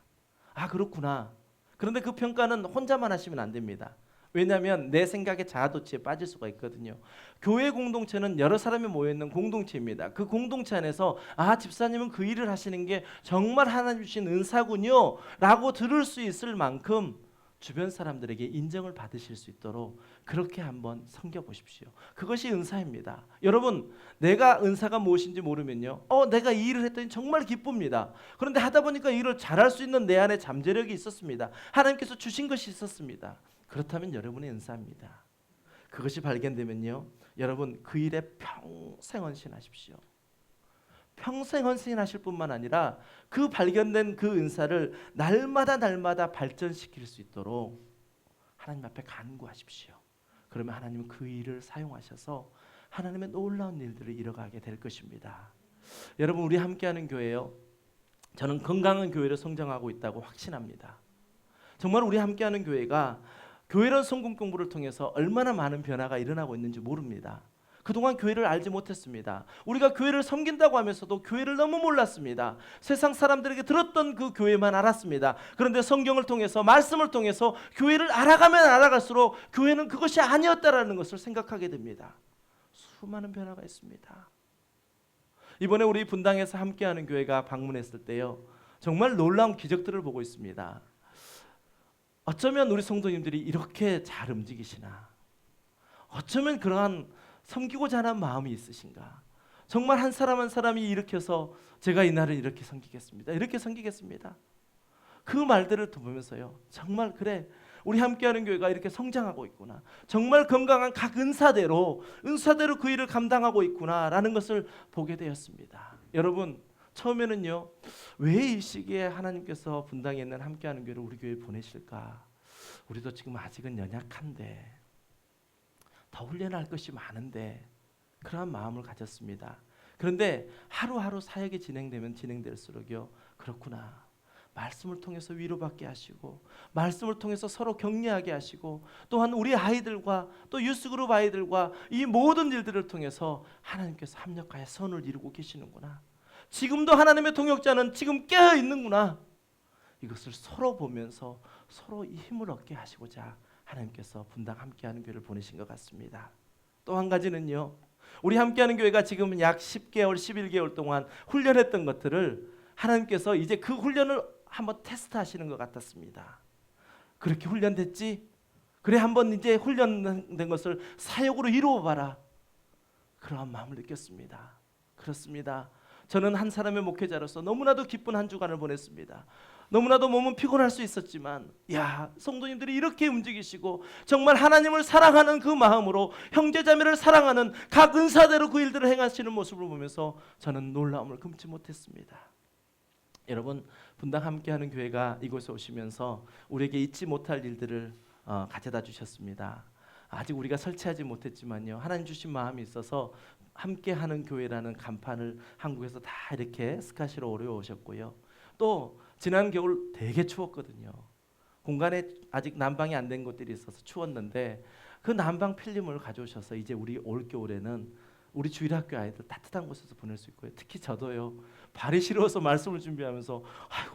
[SPEAKER 1] 아, 그렇구나. 그런데 그 평가는 혼자만 하시면 안 됩니다. 왜냐하면 내 생각에 자아도취에 빠질 수가 있거든요. 교회 공동체는 여러 사람이 모여있는 공동체입니다. 그 공동체 안에서 아, 집사님은 그 일을 하시는 게 정말 하나님 주신 은사군요 라고 들을 수 있을 만큼 주변 사람들에게 인정을 받으실 수 있도록 그렇게 한번 섬겨 보십시오. 그것이 은사입니다. 여러분, 내가 은사가 무엇인지 모르면요, 내가 이 일을 했더니 정말 기쁩니다. 그런데 하다 보니까 이 일을 잘할 수 있는 내 안에 잠재력이 있었습니다. 하나님께서 주신 것이 있었습니다. 그렇다면 여러분의 은사입니다. 그것이 발견되면요, 여러분 그 일에 평생 헌신하십시오. 평생 헌신하실 뿐만 아니라 그 발견된 그 은사를 날마다 발전시킬 수 있도록 하나님 앞에 간구하십시오. 그러면 하나님은 그 일을 사용하셔서 하나님의 놀라운 일들을 이뤄가게 될 것입니다. 여러분, 우리 함께하는 교회요, 저는 건강한 교회로 성장하고 있다고 확신합니다. 정말 우리 함께하는 교회가 교회론 성공 공부를 통해서 얼마나 많은 변화가 일어나고 있는지 모릅니다. 그동안 교회를 알지 못했습니다. 우리가 교회를 섬긴다고 하면서도 교회를 너무 몰랐습니다. 세상 사람들에게 들었던 그 교회만 알았습니다. 그런데 성경을 통해서, 말씀을 통해서 교회를 알아가면 알아갈수록 교회는 그것이 아니었다라는 것을 생각하게 됩니다. 수많은 변화가 있습니다. 이번에 우리 분당에서 함께하는 교회가 방문했을 때요, 정말 놀라운 기적들을 보고 있습니다. 어쩌면 우리 성도님들이 이렇게 잘 움직이시나, 어쩌면 그러한 섬기고자 하는 마음이 있으신가. 정말 한 사람 한 사람이 일으켜서 제가 이날을 이렇게 섬기겠습니다, 이렇게 섬기겠습니다, 그 말들을 보면서요, 정말 그래, 우리 함께하는 교회가 이렇게 성장하고 있구나, 정말 건강한 각 은사대로 그 일을 감당하고 있구나라는 것을 보게 되었습니다. 여러분, 처음에는요, 왜 이 시기에 하나님께서 분당에 있는 함께하는 교회를 우리 교회에 보내실까? 우리도 지금 아직은 연약한데, 더 훈련할 것이 많은데, 그러한 마음을 가졌습니다. 그런데 하루하루 사역이 진행되면 진행될수록요, 그렇구나, 말씀을 통해서 위로받게 하시고, 말씀을 통해서 서로 격려하게 하시고, 또한 우리 아이들과 또 유스그룹 아이들과 이 모든 일들을 통해서 하나님께서 합력하여 선을 이루고 계시는구나, 지금도 하나님의 동역자는 지금 깨어 있는구나, 이것을 서로 보면서 서로 힘을 얻게 하시고자 하나님께서 분당 함께하는 교회를 보내신 것 같습니다. 또 한 가지는요, 우리 함께하는 교회가 지금 약 10개월, 11개월 동안 훈련했던 것들을 하나님께서 이제 그 훈련을 한번 테스트하시는 것 같았습니다. 그렇게 훈련됐지? 그래, 한번 이제 훈련된 것을 사역으로 이루어봐라, 그러한 마음을 느꼈습니다. 그렇습니다. 저는 한 사람의 목회자로서 너무나도 기쁜 한 주간을 보냈습니다. 너무나도 몸은 피곤할 수 있었지만, 성도님들이 이렇게 움직이시고 정말 하나님을 사랑하는 그 마음으로 형제자매를 사랑하는 각 은사대로 그 일들을 행하시는 모습을 보면서 저는 놀라움을 금치 못했습니다. 여러분, 분당 함께하는 교회가 이곳에 오시면서 우리에게 잊지 못할 일들을 가져다 주셨습니다. 아직 우리가 설치하지 못했지만요, 하나님 주신 마음이 있어서 함께하는 교회라는 간판을 한국에서 다 이렇게 스카시로 오려오셨고요. 또 지난 겨울 되게 추웠거든요. 공간에 아직 난방이 안 된 곳들이 있어서 추웠는데, 그 난방 필름을 가져오셔서 이제 우리 올 겨울에는 우리 주일학교 아이들 따뜻한 곳에서 보낼 수 있고요. 특히 저도요, 발이 시려워서 말씀을 준비하면서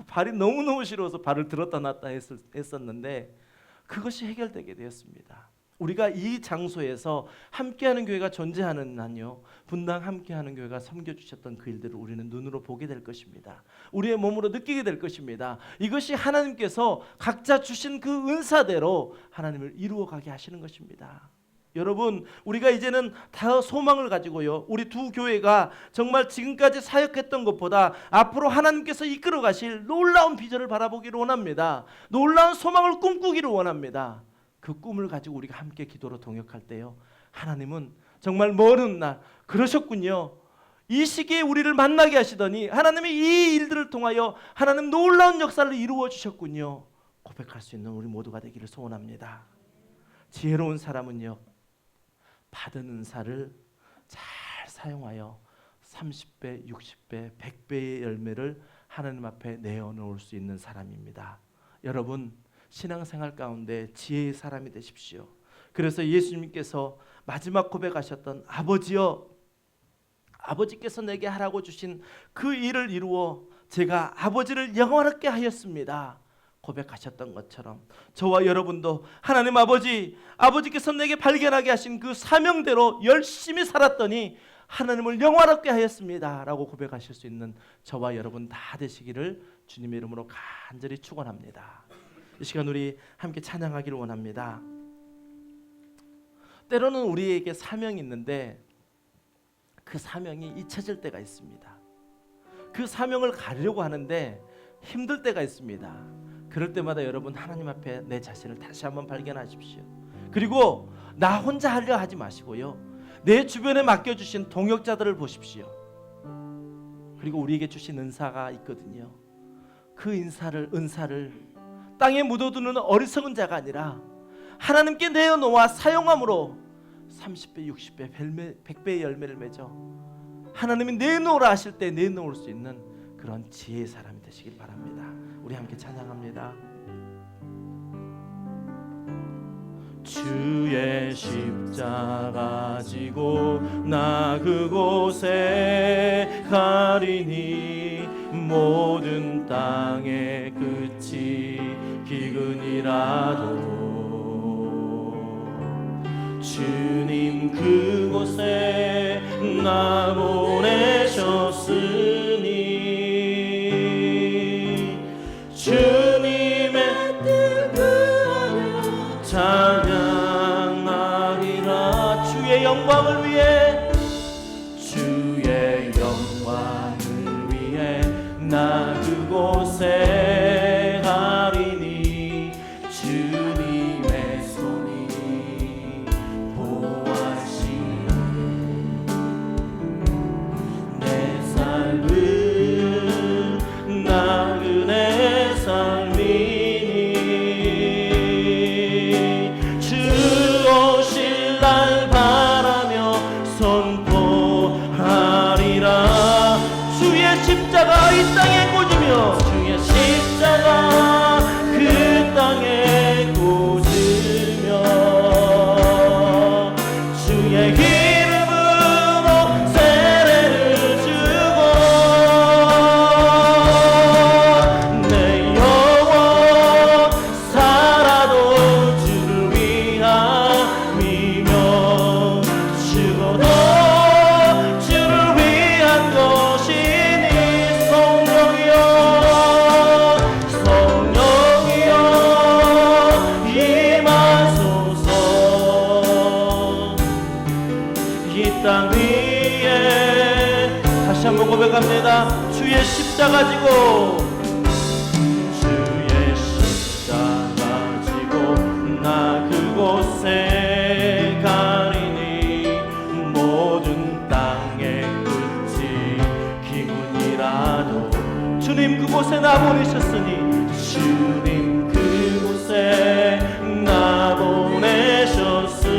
[SPEAKER 1] 발이 너무너무 시려워서 발을 들었다 놨다 했었는데, 그것이 해결되게 되었습니다. 우리가 이 장소에서 함께하는 교회가 존재하는 한요, 분당 함께하는 교회가 섬겨주셨던 그 일들을 우리는 눈으로 보게 될 것입니다. 우리의 몸으로 느끼게 될 것입니다. 이것이 하나님께서 각자 주신 그 은사대로 하나님을 이루어가게 하시는 것입니다. 여러분, 우리가 이제는 다 소망을 가지고요, 우리 두 교회가 정말 지금까지 사역했던 것보다 앞으로 하나님께서 이끌어 가실 놀라운 비전을 바라보기를 원합니다. 놀라운 소망을 꿈꾸기를 원합니다. 그 꿈을 가지고 우리가 함께 기도로 동역할 때요, 하나님은 정말 먼 날 그러셨군요, 이 시기에 우리를 만나게 하시더니 하나님이 이 일들을 통하여 하나님 놀라운 역사를 이루어 주셨군요, 고백할 수 있는 우리 모두가 되기를 소원합니다. 지혜로운 사람은요, 받은 은사를 잘 사용하여 30배, 60배, 100배의 열매를 하나님 앞에 내어놓을 수 있는 사람입니다. 여러분, 신앙생활 가운데 지혜의 사람이 되십시오. 그래서 예수님께서 마지막 고백하셨던 아버지여, 아버지께서 내게 하라고 주신 그 일을 이루어 제가 아버지를 영원하게 하였습니다, 고백하셨던 것처럼 저와 여러분도 하나님 아버지께서 내게 발견하게 하신 그 사명대로 열심히 살았더니 하나님을 영화롭게 하였습니다 라고 고백하실 수 있는 저와 여러분 다 되시기를 주님의 이름으로 간절히 축원합니다. 이 시간 우리 함께 찬양하기를 원합니다. 때로는 우리에게 사명이 있는데 그 사명이 잊혀질 때가 있습니다. 그 사명을 가려고 하는데 힘들 때가 있습니다. 그럴 때마다 여러분 하나님 앞에 내 자신을 다시 한번 발견하십시오. 그리고 나 혼자 하려 하지 마시고요, 내 주변에 맡겨주신 동역자들을 보십시오. 그리고 우리에게 주신 은사가 있거든요. 그 은사를 땅에 묻어두는 어리석은 자가 아니라 하나님께 내어놓아 사용함으로 30배, 60배, 100배의 열매를 맺어 하나님이 내놓으라 하실 때 내놓을 수 있는 그런 지혜의 사람이 되시길 바랍니다. 우리 함께 찬양합니다.
[SPEAKER 2] 주의 십자가 지고 나 그곳에 가리니 모든 땅의 끝이 기근이라도 주님 그곳에 나 보내셨으니 주님의 뜻 구하며 찬양하리라. 주의 영광을 위해 주의 영광을 위해 나 그곳에 가리니 주님의 손이 보호하시네. 내 삶은 나그네 삶이니 주 오실 날 바라며 선포하리라. 주의 십자가 이 땅에 꽂으며 주의 십자가 그 땅에 꽂으며 주의 이름으로 세례를 주고 내 영혼 살아도 주를 위함이며 죽어도 주를 위한 것이니 성령이여 성령이여 임하소서. 이 땅 위에 다시 한번 고백합니다. 주의 십자가 지고 주의 십자가 지고 나 그곳에 가리니 모든 땅의 끝이 기근이라도 주님 그곳에 나 보내셨으니 주님 그곳에 나 보내셨으니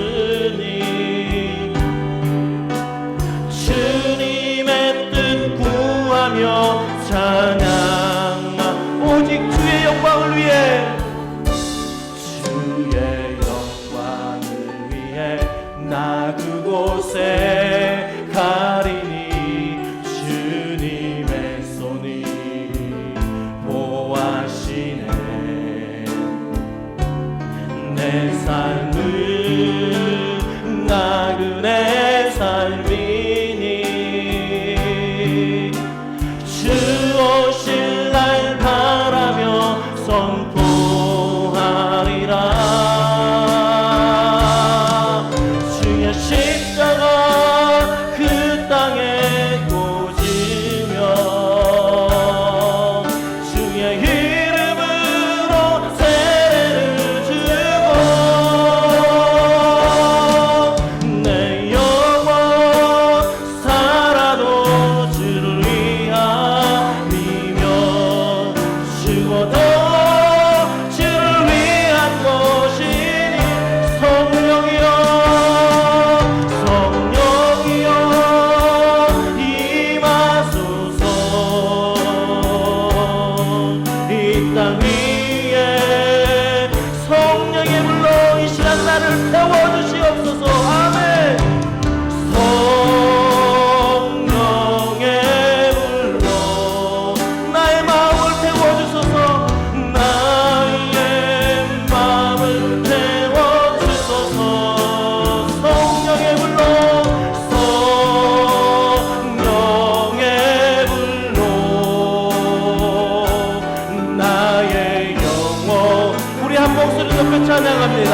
[SPEAKER 2] 주님의 뜻 구하며 찬양하 오직 주의 영광을 위해 주의 영광을 위해 나 그곳에 가리니 주님의 손이 보호하시네. 내 삶은 나그네 삶이니 주 오실 날 바라며 선포하리라. 주의 십자가 그 땅에 꽂으며 주의 이름으로 세례를 주고 내 영혼 살아도 주를 위함이며 죽어도 주를 위한 것이니 성령이여 성령이여 임하소서. 이 땅 위에 성령의 불로 이 시간 나를 태워주시옵소서. 아멘. 성령의 불로 나의 마음을 태워주소서. 나의 마음을 태워주소서. 성령의 불로 성령의 불로 나의 영혼 우리 한 목소리 높여 찬양합니다.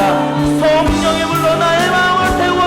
[SPEAKER 2] 성령의 불로 나의 마음을 태워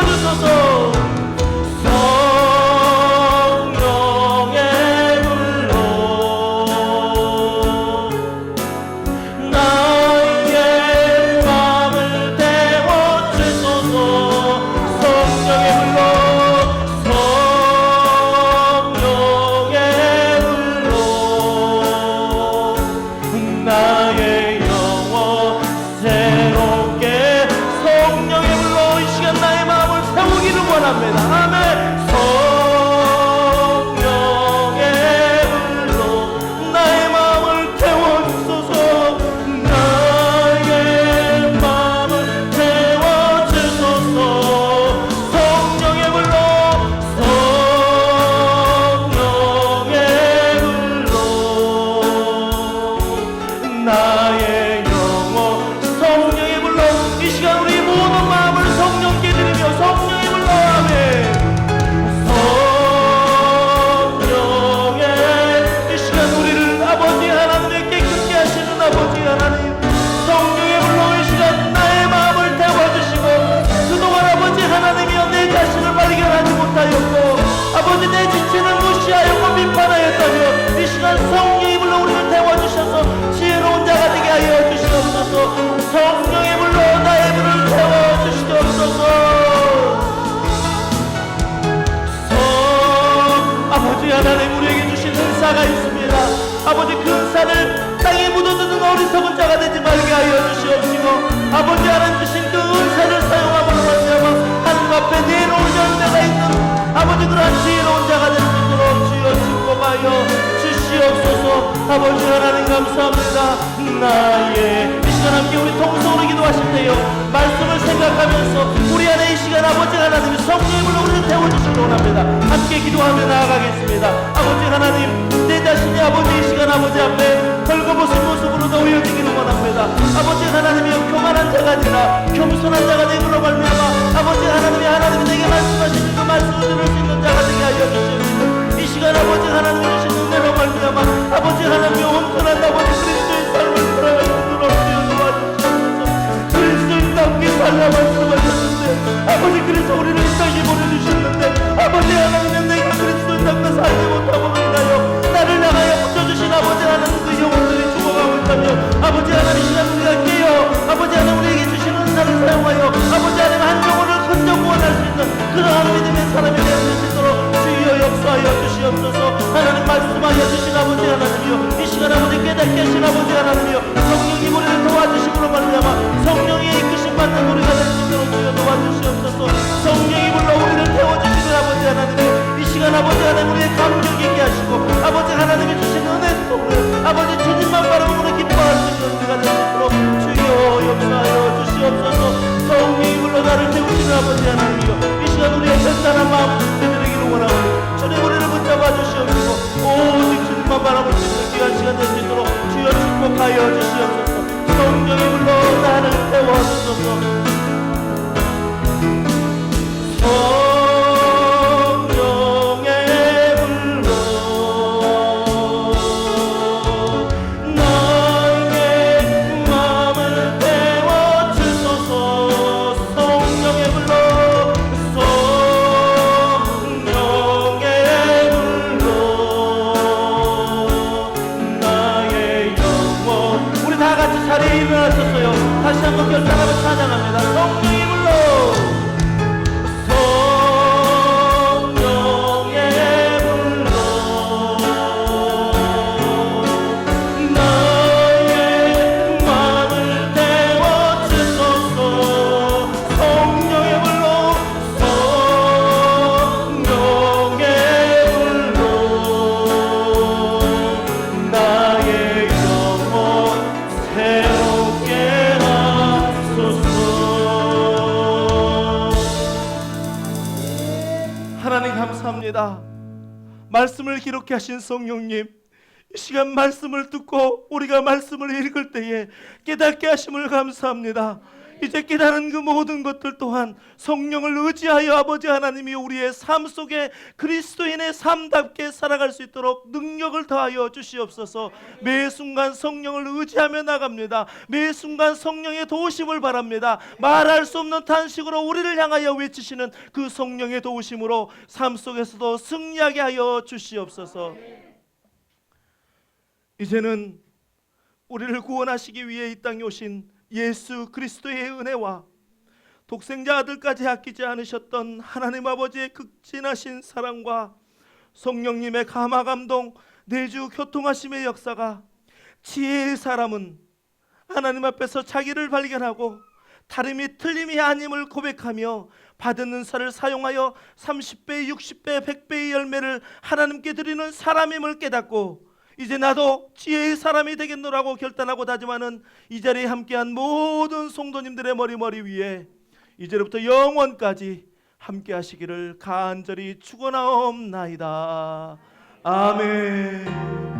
[SPEAKER 2] 주시옵소서. 아버지 하나님 감사합니다. 나의 이 시간 함께 우리 통성으로 기도하실 때요 말씀을 생각하면서 우리 안에 이 시간 아버지 하나님이 성령의 불로 우리를 태워주시기 원합니다. 함께 기도하며 나아가겠습니다. 아버지 하나님, 내 자신이 아버지 이 시간 아버지 앞에 벌거벗은 모습으로 놓여지기를 원합니다. 아버지 하나님이 교만한 자가 아니라 겸손한 자가 되므로 말미암아 아버지 하나님이 내게 말씀하시는 그 말씀을 들을 수 있는 자가 되게 하여 주시옵소서. 이 시간 아버지 하나님이 주신 은혜로 말미암아 아버지 하나님이 온전한 아버지 그리스도의 삶을 살아갈 수 있도록 도와주시옵소서. 그리스도인답게 살라 말씀하셨는데 아버지 그래서 우리를 이 땅에 보내주셨는데 아버지 하나님은 내가 그리스도인답게 살지 못하고 인하여 나를 향하여 붙여주신 아버지 하나님 그 영혼들이 죽어가고 있다면 아버지 하나님 시간 우리가 깨어 아버지 하나님 우리에게 주시는 은혜를 사용하여 아버지 하나님 한 영혼을 흔적 구원할 수 있는 그러한 믿음의 사람이 될 수 있도록 주여 역사하여 주시옵소서. 하나님 말씀하여 주신 아버지 하나님이여 이 시간 아버지 깨닫게 하신 아버지 하나님이여 성령이 우리를 도와주심으로 말미암아 성령의 이끄심 받는 우리가 될 수 있도록 주여 도와주시옵소서. 성령이 불러 우리를 태워주시는 아버지 하나님이여 이 시간 아버지 하나님 우리의 감격 있게 하시고 아버지 하나님이 주신 은혜 속으로 아버지 주님만 바라보고 우리 기뻐할 수 있는 우리가 될 수 있도록 주여 역사하여 주시옵소서. 성령이 불러 나를 태우시는 아버지 하나님이여 이 시간 우리의 결단한 마음 되드리기를 원하오니 주님 우리를 붙잡아 주시옵시고 오직 주님만 바라볼 수 있는 귀한 시간 될 수 있도록 주여 축복하여 주시옵소서. 성령이 불러 나를 태워주소서. 다시 한번 결단하며 찬양합니다. 성령이 불러 성령의 불러 나의 마음을 태워주소서. 성령의 불러 성령의 불러 나의 영혼 새롭게 하나님 감사합니다. 말씀을 기록해 하신 성령님 이 시간 말씀을 듣고 우리가 말씀을 읽을 때에 깨닫게 하심을 감사합니다. 이제 깨달은 그 모든 것들 또한 성령을 의지하여 아버지 하나님이 우리의 삶 속에 그리스도인의 삶답게 살아갈 수 있도록 능력을 더하여 주시옵소서. 매 순간 성령을 의지하며 나갑니다. 매 순간 성령의 도우심을 바랍니다. 말할 수 없는 탄식으로 우리를 향하여 외치시는 그 성령의 도우심으로 삶 속에서도 승리하게 하여 주시옵소서. 이제는 우리를 구원하시기 위해 이 땅에 오신 예수 그리스도의 은혜와 독생자 아들까지 아끼지 않으셨던 하나님 아버지의 극진하신 사랑과 성령님의 감화 감동 내주 교통하심의 역사가 지혜의 사람은 하나님 앞에서 자기를 발견하고 다름이 틀림이 아님을 고백하며 받은 은사를 사용하여 30배, 60배, 100배의 열매를 하나님께 드리는 사람임을 깨닫고 이제 나도 지혜의 사람이 되겠노라고 결단하고 다짐하는 이 자리에 함께한 모든 성도님들의 머리 위에 이제부터 영원까지 함께 하시기를 간절히 축원하옵나이다. 아멘.